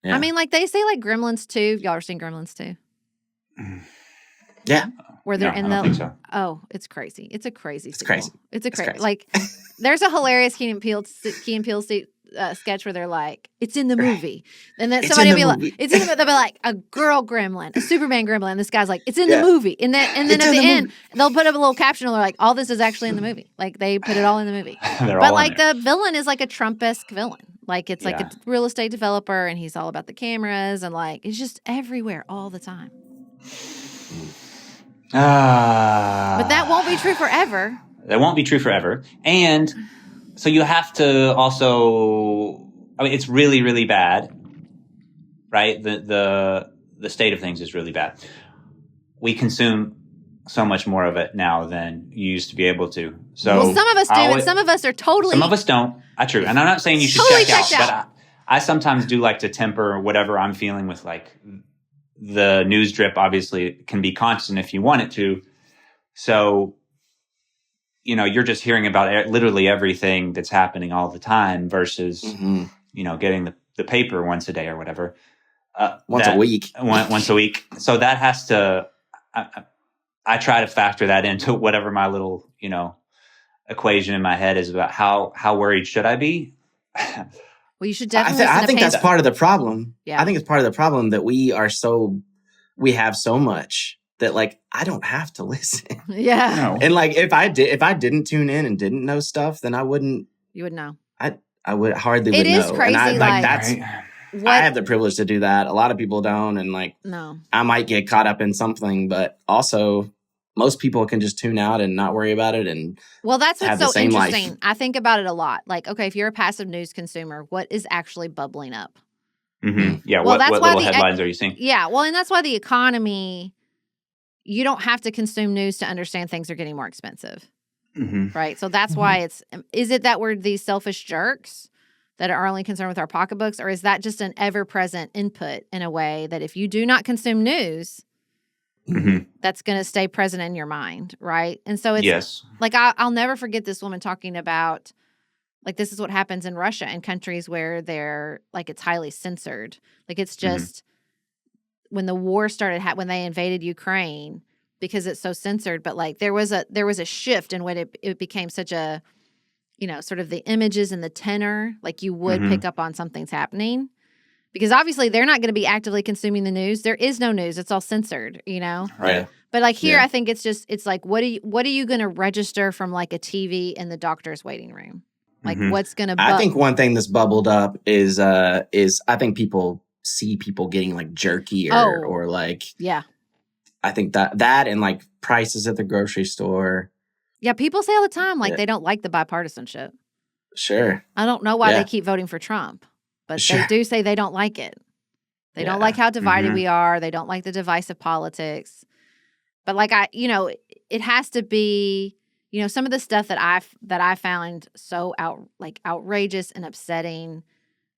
Yeah. I mean, like they say like Gremlins 2. Y'all ever seen Gremlins 2?
Yeah.
Where they're in the.
Think so.
Oh, it's crazy. It's a crazy.
It's crazy.
It's a crazy. Like, there's a hilarious Key and Peele sketch where they're like, "It's in the movie," and then somebody will be like, "It's in the." They'll be like, "A girl gremlin, a Superman gremlin." And this guy's like, "It's in the movie," and then at the end they'll put up a little caption where like, "All this is actually in the movie." Like they put it all in the movie. But like the villain is like a Trump-esque villain. Like it's like a real estate developer, and he's all about the cameras and like it's just everywhere all the time. But that won't be true forever.
That won't be true forever. And so you have to also, I mean, it's really, really bad, right? The state of things is really bad. We consume so much more of it now than you used to be able to. So
well, some of us do, and some of us are totally.
Some of us don't. True. And I'm not saying you should
totally
check out, but I sometimes do like to temper whatever I'm feeling with like the news drip. Obviously can be constant if you want it to. So, you know, you're just hearing about literally everything that's happening all the time versus, you know, getting the paper once a day or whatever.
Once a week.
Once a week. So that has to, I try to factor that into whatever my little, you know, equation in my head is about how worried should I be?
Well, you should definitely.
I think that's part of the problem.
Yeah.
I think it's part of the problem that we have so much that like I don't have to listen.
Yeah.
No.
And like if I didn't tune in and didn't know stuff, then I wouldn't.
You would know.
I would hardly would know.
It is crazy.
And that's.
What?
I have the privilege to do that. A lot of people don't, and like
no.
I might get caught up in something, but also most people can just tune out and not worry about it. And
well, that's what's so interesting.
Life.
I think about it a lot. Like, okay, if you're a passive news consumer, what is actually bubbling up?
Mm-hmm. Yeah.
Well,
what little headlines are you seeing?
Yeah. Well, and that's why the economy. You don't have to consume news to understand things are getting more expensive, right? So that's why is it that we're these selfish jerks that are only concerned with our pocketbooks, or is that just an ever-present input in a way that if you do not consume news, that's going to stay present in your mind, right? And so it's like I'll never forget this woman talking about like this is what happens in Russia and countries where they're like it's highly censored, like it's just. When the war started, when they invaded Ukraine, because it's so censored, but like there was a shift in when it became such a, you know, sort of the images and the tenor, like you would pick up on something's happening, because obviously they're not going to be actively consuming the news. There is no news; it's all censored, you know.
Right.
But like here, I think it's like what are you going to register from like a TV in the doctor's waiting room? Like what's going to?
I think one thing that's bubbled up is I think people see people getting like jerky or like I think that and like prices at the grocery store. Yeah,
people say all the time like they don't like the bipartisanship.
Sure.
I don't know why they keep voting for Trump, but they do say they don't like it. They don't like how divided we are. They don't like the divisive politics. But like it has to be, you know, some of the stuff that I found so outrageous and upsetting.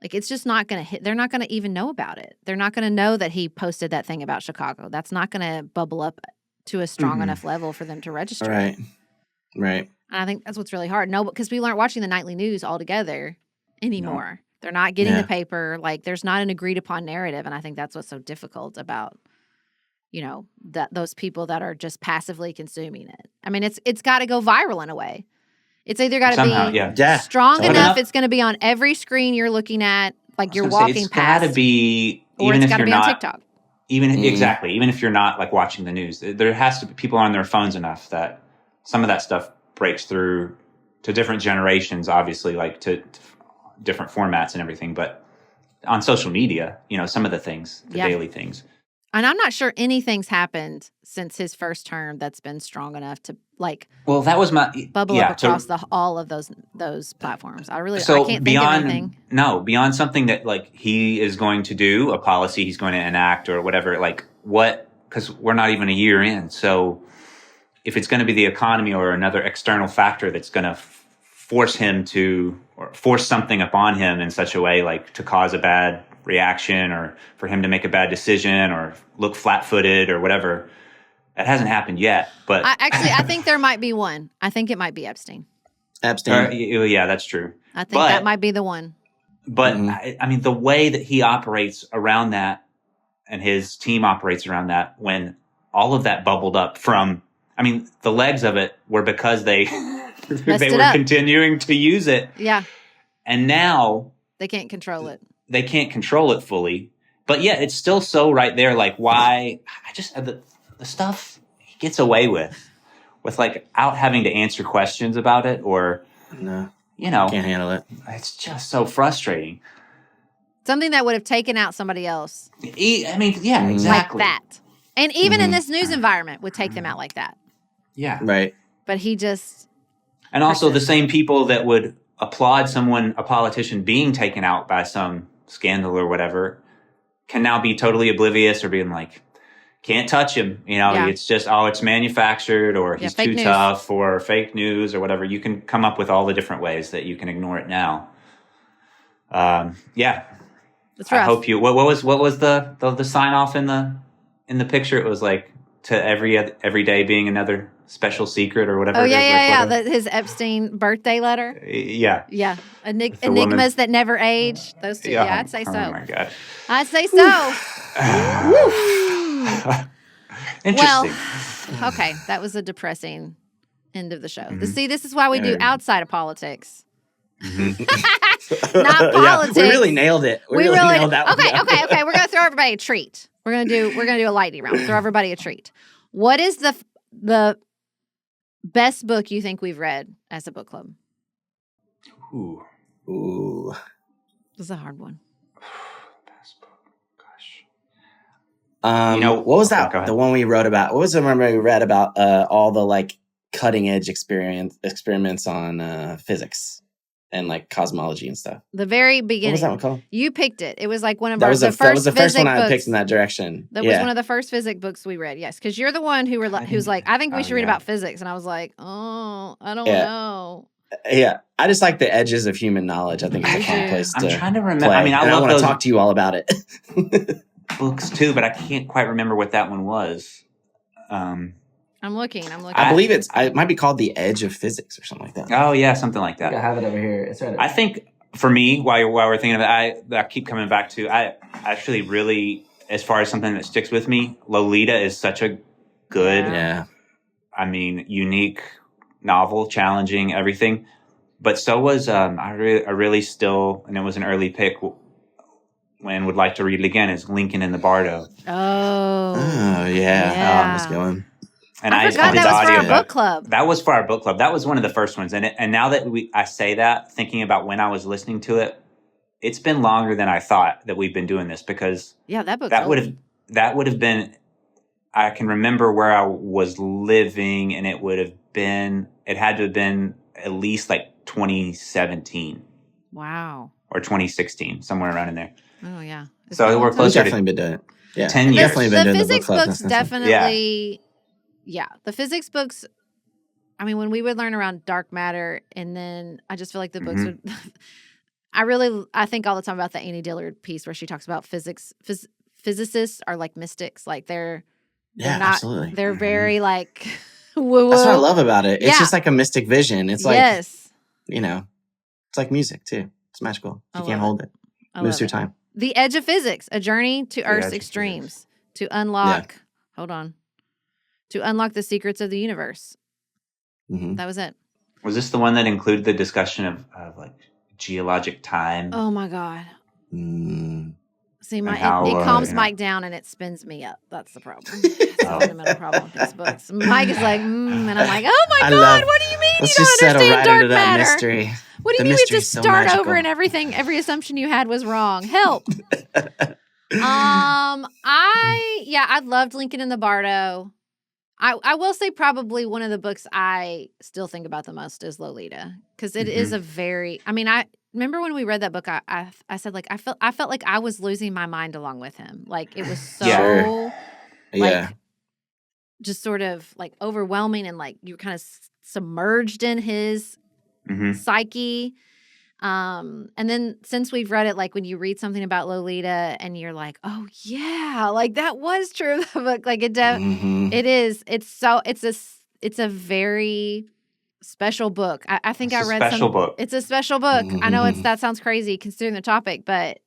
Like, it's just not going to hit. They're not going to even know about it. They're not going to know that he posted that thing about Chicago. That's not going to bubble up to a strong enough level for them to register.
Right. Right.
And I think that's what's really hard. No, because people aren't watching the nightly news altogether anymore. No. They're not getting the paper. Like, there's not an agreed upon narrative. And I think that's what's so difficult about, you know, those people that are just passively consuming it. I mean, it's got to go viral in a way. It's either got to be strong enough. It's going to be on every screen you're looking at, like you're walking past.
It's got to be,
or
even
it's
if you're
not
on
TikTok.
Exactly. Even if you're not like watching the news, there has to be people on their phones enough that some of that stuff breaks through to different generations, obviously, like to different formats and everything. But on social media, you know, some of the things, the daily things.
And I'm not sure anything's happened since his first term that's been strong enough to like.
Well, that was my
bubble up across all of those platforms. I can't think of anything.
No, beyond something that like he is going to do, a policy he's going to enact or whatever. Like what? Because we're not even a year in, so if it's going to be the economy or another external factor that's going to force him to, or force something upon him in such a way, like to cause a bad reaction or for him to make a bad decision or look flat-footed or whatever. That hasn't happened yet, but
I think there might be one. I think it might be Epstein.
Yeah, that's true.
I think that might be the one.
But I mean, the way that he operates around that and his team operates around that, when all of that bubbled up from, I mean, the legs of it were because they were continuing to use it.
Yeah.
And now
they can't control it.
They can't control it fully. But yeah, it's still so right there. Like, why? I just, the stuff he gets away with like out having to answer questions about it or,
no,
can't
handle it.
It's just so frustrating.
Something that would have taken out somebody else.
I mean, yeah, exactly.
Like that. And even in this news environment would take them out like that.
Yeah.
Right.
But he just...
And also the same people that would applaud a politician being taken out by some scandal or whatever, can now be totally oblivious or being like, can't touch him. It's just, it's manufactured or he's too tough or fake news or whatever. You can come up with all the different ways that you can ignore it now. Yeah.
That's rough.
I hope you, what was the sign off in the picture? It was like, to every day being another special secret or whatever.
Oh, yeah. His Epstein birthday letter.
Yeah.
Yeah. Enigmas that never age. Those two. Yeah, I'd say so.
Oh, my God.
I'd say so.
Interesting.
Well, okay. That was a depressing end of the show. See, this is why we do outside of politics. Not politics.
Yeah, we really nailed it. We really nailed that one.
Okay. We're gonna throw everybody a treat. We're gonna do a lightning round. Throw everybody a treat. What is the best book you think we've read as a book club?
Ooh.
This is a hard one.
Best book. Gosh.
What was that? The one we wrote about. What was the one we read about all the like cutting edge experiments on physics and like cosmology and stuff.
The very beginning.
What was that one called?
You picked it. It was like one of
that was the first one I
books.
picked in that direction.
That was one of the first physics books we read. Yes, because you're the one who's like, I think we should read about physics, and I was like, I don't know.
Yeah, I just like the edges of human knowledge. I think it's a fun place to.
I'm trying to remember.
Play.
I mean, I
want to talk to you all about it.
Books too, but I can't quite remember what that one was.
I'm looking.
I believe it might be called The Edge of Physics or something like that.
Oh yeah, something like that.
I have it over here. It's right. I
think for me, while we're thinking of it, I keep coming back to. I actually really, as far as something that sticks with me, Lolita is such a good, I mean, unique novel, challenging everything. But so was I really still, and it was an early pick. When would like to read it again is Lincoln in the Bardo.
Oh yeah. That's going.
And
I forgot that was for our book club.
That was for our book club. That was one of the first ones. And now that I say that, thinking about when I was listening to it, it's been longer than I thought that we've been doing this because that would have been. I can remember where I was living, and it had to have been at least like 2017.
Wow.
Or 2016, somewhere around in there.
Oh yeah.
So we're closer.
Definitely been doing it. Yeah.
10 years.
Definitely been doing
the physics
book club.
books definitely. Yeah, the physics books. I mean, when we would learn around dark matter, and then I just feel like the books would. I think all the time about the Annie Dillard piece where she talks about physics. Physicists are like mystics, like they're not.
Absolutely.
They're very like. Woo-woo.
That's what I love about it. It's just like a mystic vision. It's like it's like music too. It's magical. You can't hold it. Moves through time.
The Edge of Physics: A Journey to Earth's Extremes to unlock. Hold on. To unlock the secrets of the universe. Mm-hmm. That was it.
Was this the one that included the discussion of like geologic time?
Oh my God. See, it calms Mike down and it spins me up. That's the problem. That's the fundamental problem with these books. Mike is like, and I'm like, oh my God, what do you mean you don't understand dark matter?
Mystery.
What do you mean we just start over and every assumption you had was wrong? Help. I loved Lincoln in the Bardo. I will say probably one of the books I still think about the most is Lolita because it is a very. I mean, I remember when we read that book. I said like I felt like I was losing my mind along with him. Like it was so just sort of like overwhelming, and like you're kind of submerged in his psyche. And then since we've read it, like when you read something about Lolita and you're like, oh yeah, like that was true of the book. Like it is. It's a very special book. I think
It's
I read
special book.
It's a special book. I know that sounds crazy considering the topic, but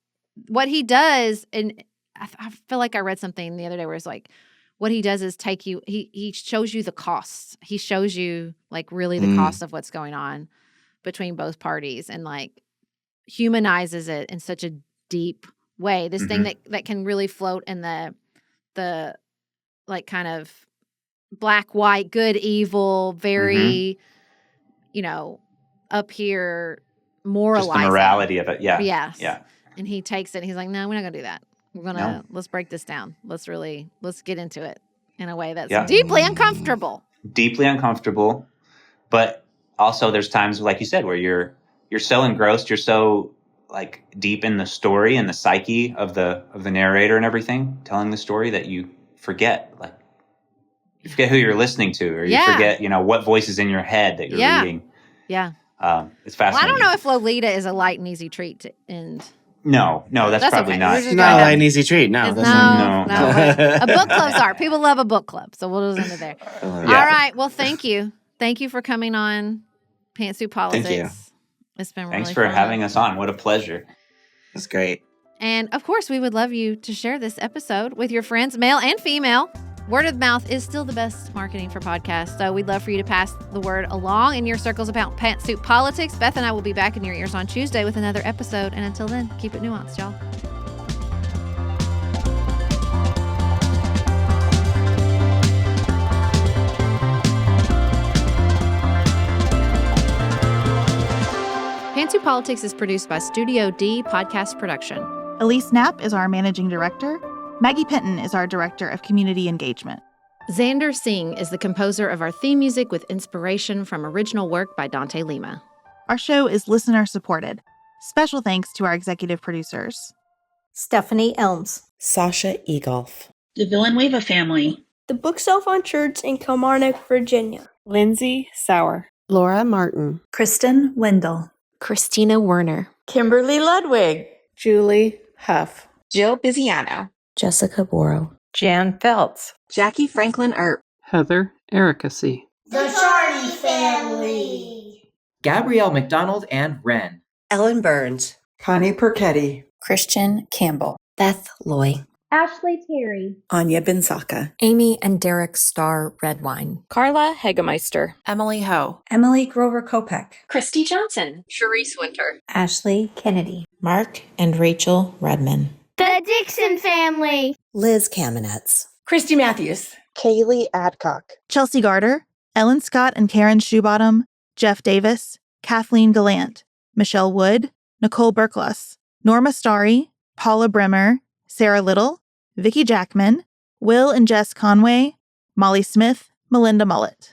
what he does, and I feel like I read something the other day where it's like, what he does is take you, he shows you the costs. He shows you like really the cost of what's going on between both parties, and like humanizes it in such a deep way. This thing that can really float in the like kind of black, white, good, evil, very, up here moralizing.
Just the morality of it. Yeah.
Yes.
Yeah.
And he takes it and he's like, no, we're not going to do that. Let's break this down. Let's get into it in a way that's deeply uncomfortable.
Deeply uncomfortable. But also there's times, like you said, where you're so engrossed, you're so like deep in the story and the psyche of the narrator and everything, telling the story, that you forget, who you're listening to, or you forget, what voice is in your head that you're reading. Yeah. It's fascinating. Well,
I don't know if Lolita is a light and easy treat to end.
No, that's probably
okay.
not.
Not a light and easy treat. No.
No. A book clubs are. People love a book club, so we'll just end it there. All right. Well, thank you. Thank you for coming on Pantsuit Politics.
Thank you.
It's been really
Thanks for having us on. What a pleasure.
That's great.
And of course, we would love you to share this episode with your friends, male and female. Word of mouth is still the best marketing for podcasts, so we'd love for you to pass the word along in your circles about Pantsuit Politics. Beth and I will be back in your ears on Tuesday with another episode, and until then, keep it nuanced, y'all. Pantsuit Politics is produced by Studio D Podcast Production.
Elise Knapp is our managing director. Maggie Penton is our director of community engagement.
Xander Singh is the composer of our theme music with inspiration from original work by Dante Lima.
Our show is listener supported. Special thanks to our executive producers:
Stephanie Elms,
Sasha Egolf,
the Villanueva family,
the Bookshelf on Church in Kilmarnock, Virginia,
Lindsay Sauer,
Laura Martin,
Kristen Wendell,
Christina Werner,
Kimberly Ludwig,
Julie Huff,
Jill Biziano,
Jessica Borrow,
Jan Feltz,
Jackie Franklin Earp,
Heather Ericacy,
the Charney family,
Gabrielle McDonald and Wren,
Ellen Burns,
Connie Perchetti,
Christian Campbell,
Beth Loy,
Ashley Terry,
Anya Bensaka,
Amy and Derek Starr Redwine,
Carla Hegemeister,
Emily Ho,
Emily Grover Kopek,
Christy Johnson,
Sharice Winter,
Ashley Kennedy,
Mark and Rachel Redman,
the Dixon family,
Liz Kamenetz,
Christy Matthews,
Kaylee Adcock,
Chelsea Garter, Ellen Scott and Karen Shoebottom, Jeff Davis, Kathleen Gallant, Michelle Wood, Nicole Berklos, Norma Starry, Paula Bremer, Sarah Little, Vicki Jackman, Will and Jess Conway, Molly Smith, Melinda Mullett.